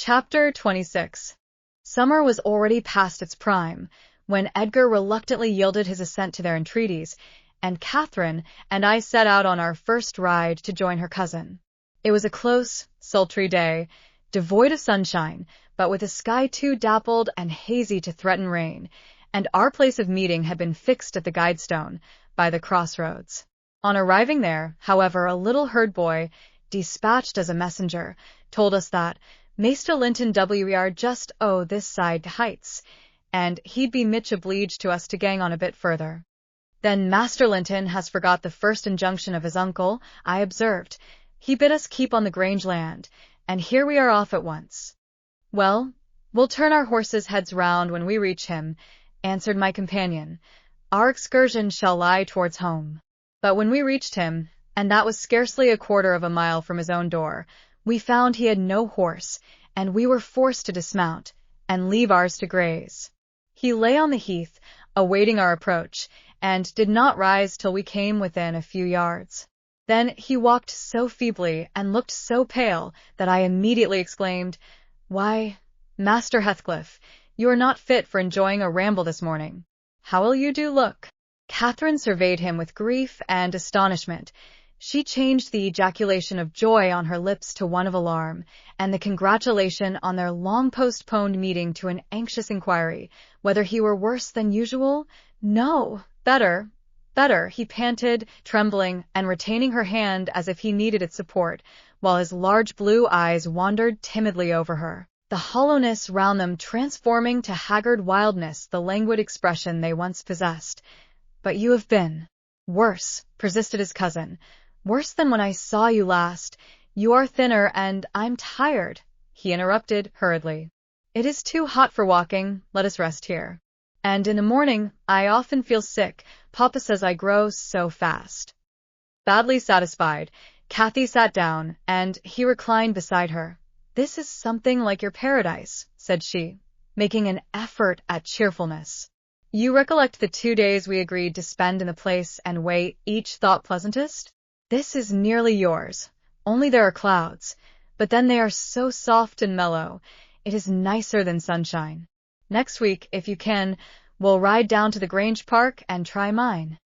Chapter 26. Summer was already past its prime, when Edgar reluctantly yielded his assent to their entreaties, and Catherine and I set out on our first ride to join her cousin. It was a close, sultry day, devoid of sunshine, but with a sky too dappled and hazy to threaten rain, and our place of meeting had been fixed at the guidestone, by the crossroads. On arriving there, however, a little herd boy, dispatched as a messenger, told us that Maester Linton we are just this side Heights, and he'd be much obliged to us to gang on a bit further. Then Master Linton has forgot the first injunction of his uncle, I observed. He bid us keep on the Grange land, and here we are off at once. Well, we'll turn our horses' heads round when we reach him, answered my companion. Our excursion shall lie towards home. But when we reached him, and that was scarcely a quarter of a mile from his own door, we found he had no horse, and we were forced to dismount, and leave ours to graze. He lay on the heath, awaiting our approach, and did not rise till we came within a few yards. Then he walked so feebly and looked so pale that I immediately exclaimed, "Why, Master Heathcliff, you are not fit for enjoying a ramble this morning. How will you do look?" Catherine surveyed him with grief and astonishment. She changed the ejaculation of joy on her lips to one of alarm, and the congratulation on their long-postponed meeting to an anxious inquiry, whether he were worse than usual. "No, better, better," he panted, trembling, and retaining her hand as if he needed its support, while his large blue eyes wandered timidly over her, the hollowness round them transforming to haggard wildness the languid expression they once possessed. "But you have been worse," persisted his cousin. "Worse than when I saw you last. You are thinner, and I'm tired," he interrupted hurriedly. "It is too hot for walking. Let us rest here. And in the morning I often feel sick. Papa says I grow so fast." Badly satisfied, Cathy sat down, and he reclined beside her. "This is something like your paradise," said she, making an effort at cheerfulness. "You recollect the 2 days we agreed to spend in the place and way each thought pleasantest? This is nearly yours, only there are clouds, but then they are so soft and mellow. It is nicer than sunshine. Next week, if you can, we'll ride down to the Grange Park and try mine."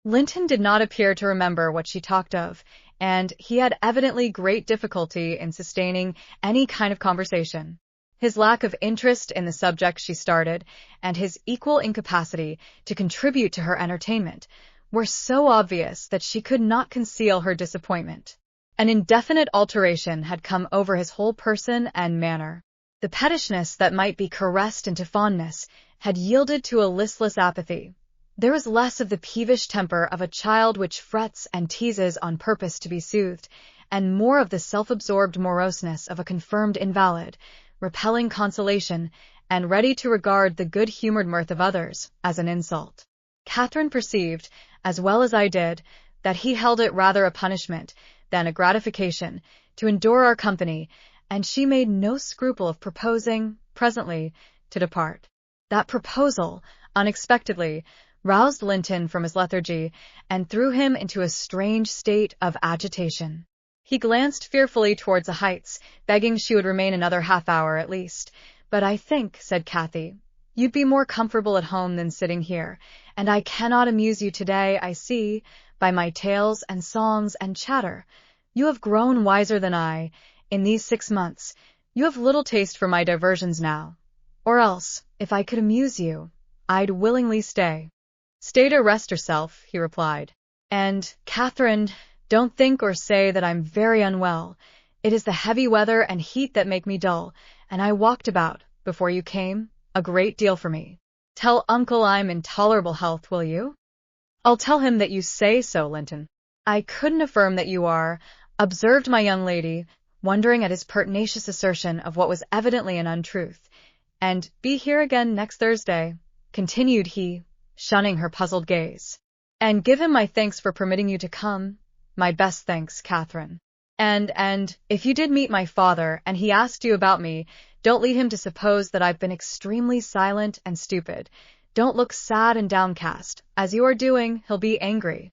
Linton did not appear to remember what she talked of, and he had evidently great difficulty in sustaining any kind of conversation. His lack of interest in the subject she started, and his equal incapacity to contribute to her entertainment, were so obvious that she could not conceal her disappointment. An indefinite alteration had come over his whole person and manner. The pettishness that might be caressed into fondness had yielded to a listless apathy. There was less of the peevish temper of a child which frets and teases on purpose to be soothed, and more of the self-absorbed moroseness of a confirmed invalid, repelling consolation, and ready to regard the good-humored mirth of others as an insult. Catherine perceived, as well as I did, that he held it rather a punishment than a gratification to endure our company, and she made no scruple of proposing, presently, to depart. That proposal, unexpectedly, roused Linton from his lethargy, and threw him into a strange state of agitation. He glanced fearfully towards the Heights, begging she would remain another half-hour at least. "But I think," said Cathy, "you'd be more comfortable at home than sitting here, and I cannot amuse you today, I see, by my tales and songs and chatter. You have grown wiser than I, in these 6 months. You have little taste for my diversions now. Or else, if I could amuse you, I'd willingly stay." "Stay to rest yourself," he replied. "And, Catherine, don't think or say that I'm very unwell. It is the heavy weather and heat that make me dull, and I walked about, before you came, a great deal for me. Tell uncle I'm in tolerable health, will you?" "I'll tell him that you say so, Linton." "I couldn't affirm that you are," observed my young lady, wondering at his pertinacious assertion of what was evidently an untruth. "And be here again next Thursday," continued he, shunning her puzzled gaze. "And give him my thanks for permitting you to come. My best thanks, Catherine. And, if you did meet my father and he asked you about me, don't lead him to suppose that I've been extremely silent and stupid. Don't look sad and downcast. As you are doing, he'll be angry."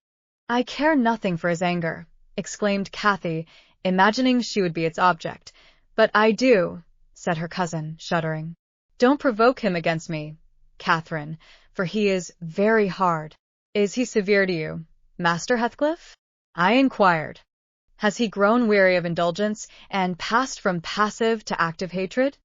"I care nothing for his anger," exclaimed Cathy, imagining she would be its object. "But I do," said her cousin, shuddering. Don't provoke him against me, Catherine, for he is very hard. Is he severe to you, Master Heathcliff? I inquired. Has he grown weary of indulgence and passed from passive to active hatred?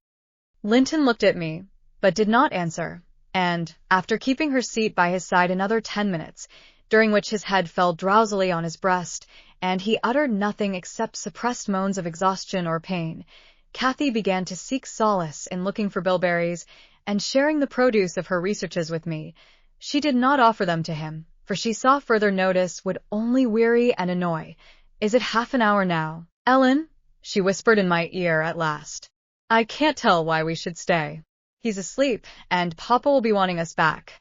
Linton looked at me, but did not answer, and, after keeping her seat by his side another 10 minutes, during which his head fell drowsily on his breast, and he uttered nothing except suppressed moans of exhaustion or pain, Cathy began to seek solace in looking for bilberries and sharing the produce of her researches with me. She did not offer them to him, for she saw further notice would only weary and annoy. Is it half an hour now, Ellen? She whispered in my ear at last. I can't tell why we should stay. He's asleep, and Papa will be wanting us back.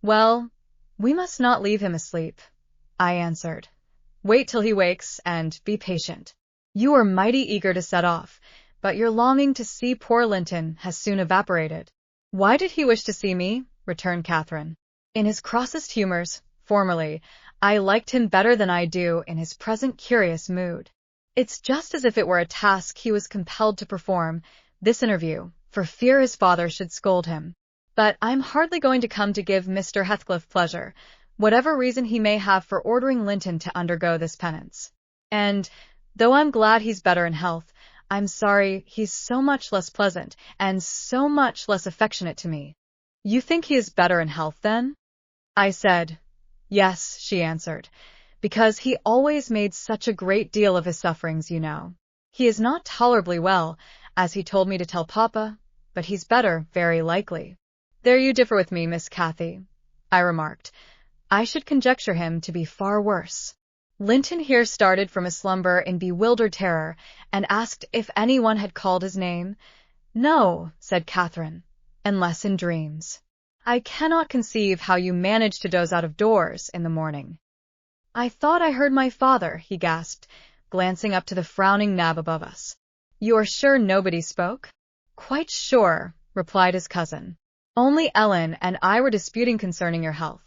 Well, we must not leave him asleep, I answered. Wait till he wakes, and be patient. You are mighty eager to set off, but your longing to see poor Linton has soon evaporated. Why did he wish to see me? Returned Catherine. In his crossest humors, formerly, I liked him better than I do in his present curious mood. It's just as if it were a task he was compelled to perform, this interview, for fear his father should scold him. But I'm hardly going to come to give Mr. Heathcliff pleasure, whatever reason he may have for ordering Linton to undergo this penance. And, though I'm glad he's better in health, I'm sorry he's so much less pleasant and so much less affectionate to me. You think he is better in health, then? I said. Yes, she answered, because he always made such a great deal of his sufferings, you know. He is not tolerably well, as he told me to tell Papa, but he's better, very likely. There you differ with me, Miss Cathy, I remarked. I should conjecture him to be far worse. Linton here started from his slumber in bewildered terror, and asked if anyone had called his name. No, said Catherine, unless in dreams. I cannot conceive how you manage to doze out of doors in the morning. I thought I heard my father, he gasped, glancing up to the frowning nab above us. You are sure nobody spoke? Quite sure, replied his cousin. Only Ellen and I were disputing concerning your health.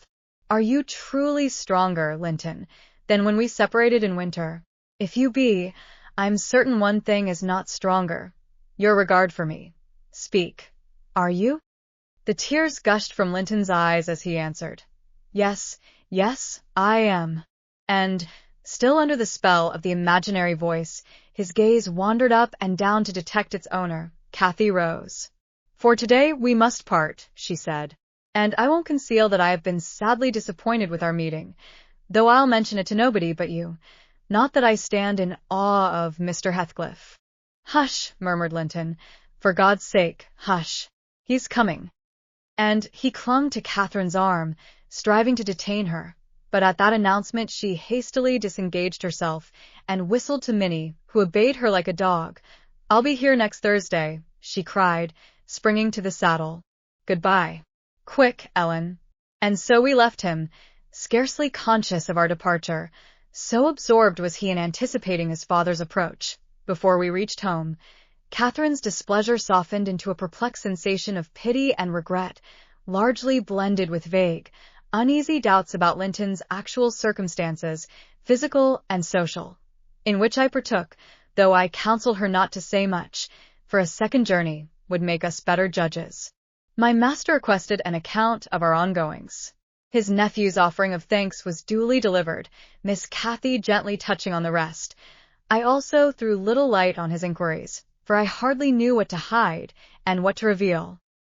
Are you truly stronger, Linton, than when we separated in winter? If you be, I'm certain one thing is not stronger, your regard for me. Speak. Are you? The tears gushed from Linton's eyes as he answered. Yes, yes, I am. And, still under the spell of the imaginary voice, his gaze wandered up and down to detect its owner. Cathy rose. For today we must part, she said, and I won't conceal that I have been sadly disappointed with our meeting, though I'll mention it to nobody but you. Not that I stand in awe of Mr. Heathcliff. Hush, murmured Linton. For God's sake, hush. He's coming. And he clung to Catherine's arm, striving to detain her, but at that announcement she hastily disengaged herself and whistled to Minnie, who obeyed her like a dog. I'll be here next Thursday, she cried, springing to the saddle. Goodbye. Quick, Ellen. And so we left him, scarcely conscious of our departure, so absorbed was he in anticipating his father's approach. Before we reached home, Catherine's displeasure softened into a perplexed sensation of pity and regret, largely blended with vague, uneasy doubts about Linton's actual circumstances, physical and social, in which I partook, though I counseled her not to say much, for a second journey would make us better judges. My master requested an account of our ongoings. His nephew's offering of thanks was duly delivered, Miss Cathy gently touching on the rest. I also threw little light on his inquiries, for I hardly knew what to hide and what to reveal.